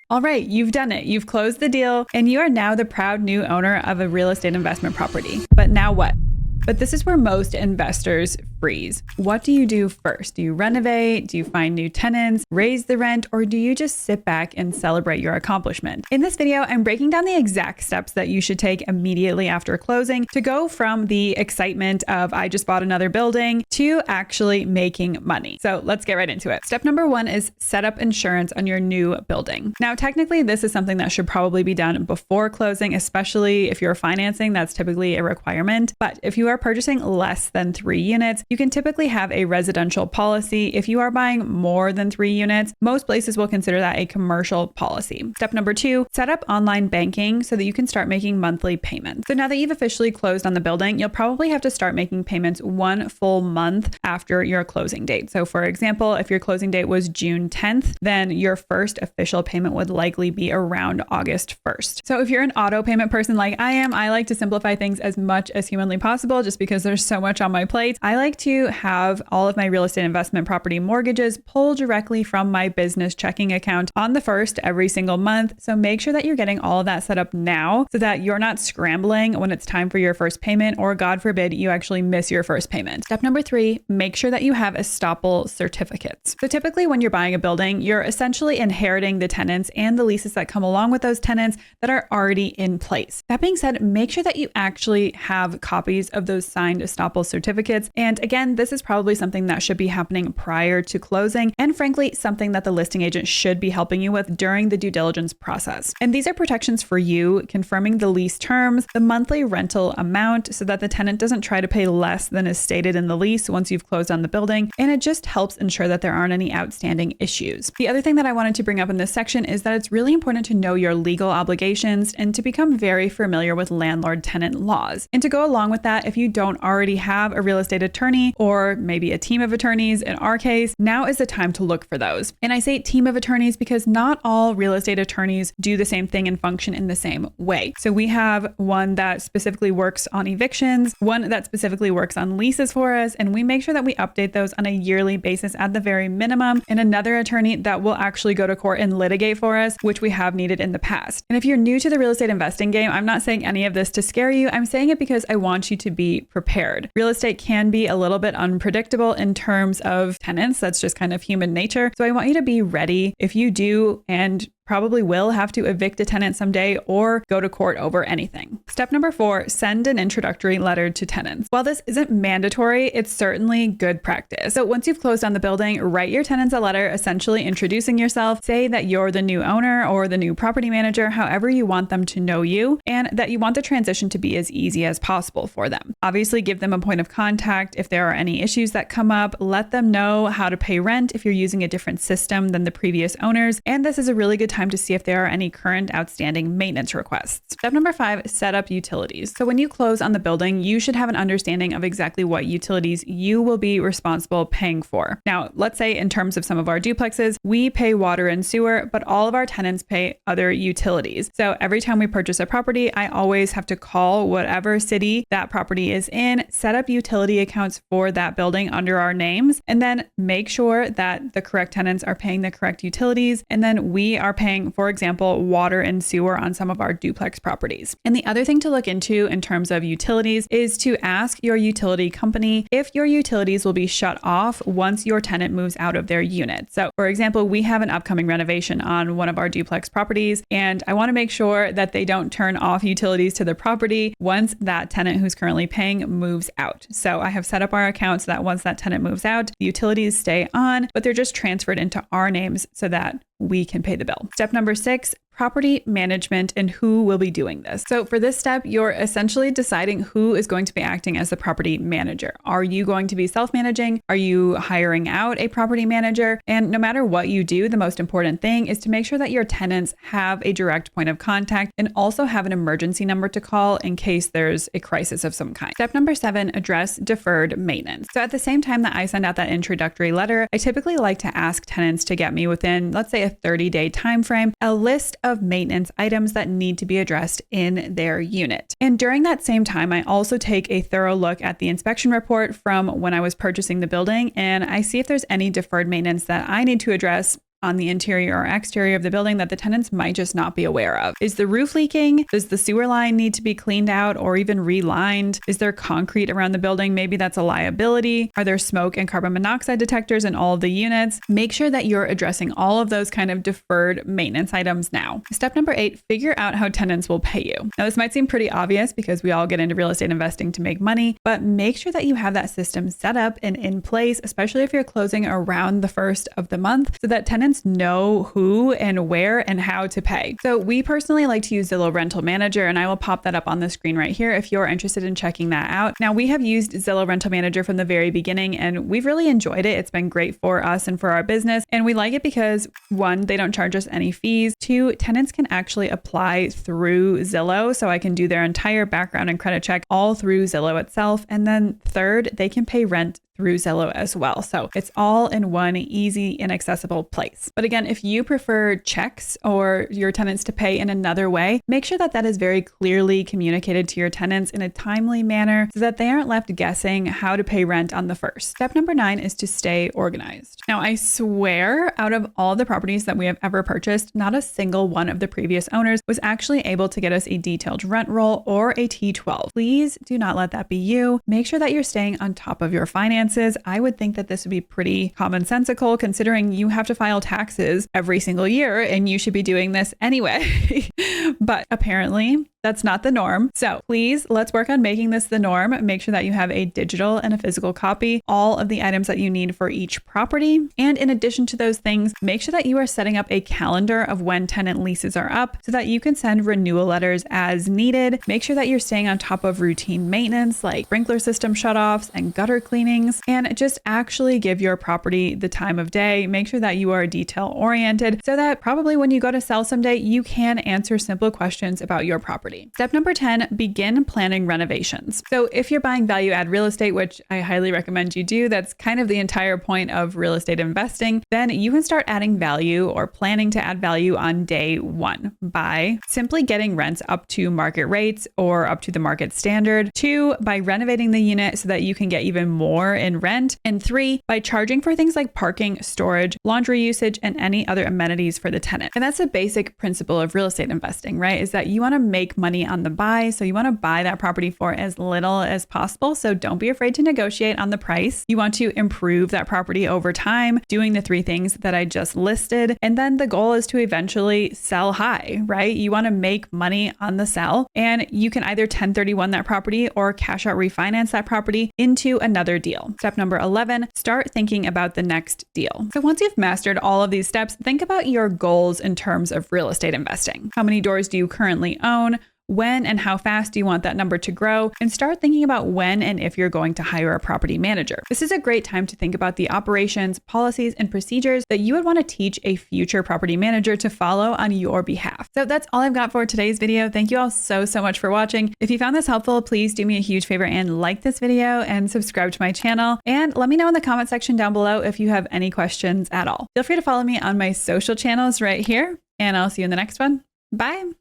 All right, you've done it. You've closed the deal and you are now the proud new owner of a real estate investment property. But now what? But this is where most investors freeze. What do you do first? Do you renovate? Do you find new tenants, raise the rent, or do you just sit back and celebrate your accomplishment? In this video, I'm breaking down the exact steps that you should take immediately after closing to go from the excitement of I just bought another building to actually making money. So let's get right into it. Step number one is set up insurance on your new building. Now, technically, this is something that should probably be done before closing, especially if you're financing, that's typically a requirement. But if you are purchasing less than 3 units, you can typically have a residential policy. If you are buying more than 3 units, most places will consider that a commercial policy. Step number 2, set up online banking so that you can start making monthly payments. So now that you've officially closed on the building, you'll probably have to start making payments 1 full month after your closing date. So for example, if your closing date was June 10th, then your first official payment would likely be around August 1st. So if you're an auto payment person like I am, I like to simplify things as much as humanly possible just because there's so much on my plate. I like to have all of my real estate investment property mortgages pull directly from my business checking account on the 1st every single month. So make sure that you're getting all of that set up now so that you're not scrambling when it's time for your first payment, or God forbid, you actually miss your first payment. Step number 3, make sure that you have estoppel certificates. So typically when you're buying a building, you're essentially inheriting the tenants and the leases that come along with those tenants that are already in place. That being said, make sure that you actually have copies of those signed estoppel certificates. And again, this is probably something that should be happening prior to closing, and frankly, something that the listing agent should be helping you with during the due diligence process. And these are protections for you, confirming the lease terms, the monthly rental amount so that the tenant doesn't try to pay less than is stated in the lease once you've closed on the building. And it just helps ensure that there aren't any outstanding issues. The other thing that I wanted to bring up in this section is that it's really important to know your legal obligations and to become very familiar with landlord-tenant laws. And to go along with that, if you don't already have a real estate attorney or maybe a team of attorneys, in our case, now is the time to look for those. And I say team of attorneys because not all real estate attorneys do the same thing and function in the same way. So we have one that specifically works on evictions, one that specifically works on leases for us, and we make sure that we update those on a yearly basis at the very minimum, and another attorney that will actually go to court and litigate for us, which we have needed in the past. And if you're new to the real estate investing game, I'm not saying any of this to scare you. I'm saying it because I want you to be prepared. Real estate can be a little bit unpredictable in terms of tenants. That's just kind of human nature. So I want you to be ready if you do and probably will have to evict a tenant someday or go to court over anything. Step number 4, send an introductory letter to tenants. While this isn't mandatory, it's certainly good practice. So once you've closed on the building, write your tenants a letter essentially introducing yourself, say that you're the new owner or the new property manager, however you want them to know you, and that you want the transition to be as easy as possible for them. Obviously, give them a point of contact if there are any issues that come up, let them know how to pay rent if you're using a different system than the previous owners, and this is a really good time to see if there are any current outstanding maintenance requests. Step number 5, set up utilities. So when you close on the building, you should have an understanding of exactly what utilities you will be responsible paying for. Now, let's say in terms of some of our duplexes, we pay water and sewer, but all of our tenants pay other utilities. So every time we purchase a property, I always have to call whatever city that property is in, set up utility accounts for that building under our names, and then make sure that the correct tenants are paying the correct utilities, and then we are paying, for example, water and sewer on some of our duplex properties. And the other thing to look into in terms of utilities is to ask your utility company if your utilities will be shut off once your tenant moves out of their unit. So for example, we have an upcoming renovation on one of our duplex properties, and I want to make sure that they don't turn off utilities to the property once that tenant who's currently paying moves out. So I have set up our account so that once that tenant moves out, the utilities stay on, but they're just transferred into our names so that we can pay the bill. Step number 6, property management and who will be doing this. So for this step, you're essentially deciding who is going to be acting as the property manager. Are you going to be self-managing? Are you hiring out a property manager? And no matter what you do, the most important thing is to make sure that your tenants have a direct point of contact and also have an emergency number to call in case there's a crisis of some kind. Step number 7, address deferred maintenance. So at the same time that I send out that introductory letter, I typically like to ask tenants to get me within, let's say, a 30-day time frame, a list of maintenance items that need to be addressed in their unit. And during that same time, I also take a thorough look at the inspection report from when I was purchasing the building, and I see if there's any deferred maintenance that I need to address on the interior or exterior of the building that the tenants might just not be aware of. Is the roof leaking? Does the sewer line need to be cleaned out or even relined? Is there concrete around the building? Maybe that's a liability. Are there smoke and carbon monoxide detectors in all of the units? Make sure that you're addressing all of those kind of deferred maintenance items now. Step number 8, figure out how tenants will pay you. Now, this might seem pretty obvious because we all get into real estate investing to make money, but make sure that you have that system set up and in place, especially if you're closing around the first of the month, so that tenants know who and where and how to pay. So we personally like to use Zillow Rental Manager, and I will pop that up on the screen right here if you're interested in checking that out. Now, we have used Zillow Rental Manager from the very beginning, and we've really enjoyed it. It's been great for us and for our business. And we like it because 1, they don't charge us any fees. 2, tenants can actually apply through Zillow. So I can do their entire background and credit check all through Zillow itself. And then 3rd, they can pay rent through Zillow as well. So it's all in one easy and accessible place. But again, if you prefer checks or your tenants to pay in another way, make sure that that is very clearly communicated to your tenants in a timely manner so that they aren't left guessing how to pay rent on the first. Step number 9 is to stay organized. Now, I swear out of all the properties that we have ever purchased, not a single one of the previous owners was actually able to get us a detailed rent roll or a T12. Please do not let that be you. Make sure that you're staying on top of your finances. I would think that this would be pretty commonsensical considering you have to file taxes every single year and you should be doing this anyway. But apparently that's not the norm. So please, let's work on making this the norm. Make sure that you have a digital and a physical copy, all of the items that you need for each property. And in addition to those things, make sure that you are setting up a calendar of when tenant leases are up so that you can send renewal letters as needed. Make sure that you're staying on top of routine maintenance like sprinkler system shutoffs and gutter cleanings, and just actually give your property the time of day. Make sure that you are detail oriented so that probably when you go to sell someday, you can answer simple questions about your property. Step number 10, begin planning renovations. So if you're buying value add real estate, which I highly recommend you do, that's kind of the entire point of real estate investing, then you can start adding value or planning to add value on day 1 by simply getting rents up to market rates or up to the market standard. 2, by renovating the unit so that you can get even more in rent. And 3, by charging for things like parking, storage, laundry usage, and any other amenities for the tenant. And that's a basic principle of real estate investing, right? Is that you want to make money on the buy. So you want to buy that property for as little as possible. So don't be afraid to negotiate on the price. You want to improve that property over time, doing the 3 things that I just listed. And then the goal is to eventually sell high, right? You want to make money on the sell, and you can either 1031 that property or cash out refinance that property into another deal. Step number 11, start thinking about the next deal. So once you've mastered all of these steps, think about your goals in terms of real estate investing. How many doors do you currently own? When and how fast do you want that number to grow? And start thinking about when and if you're going to hire a property manager. This is a great time to think about the operations, policies, and procedures that you would want to teach a future property manager to follow on your behalf. So that's all I've got for today's video. Thank you all so much for watching. If you found this helpful, please do me a huge favor and like this video and subscribe to my channel. And let me know in the comment section down below if you have any questions at all. Feel free to follow me on my social channels right here, and I'll see you in the next one. Bye.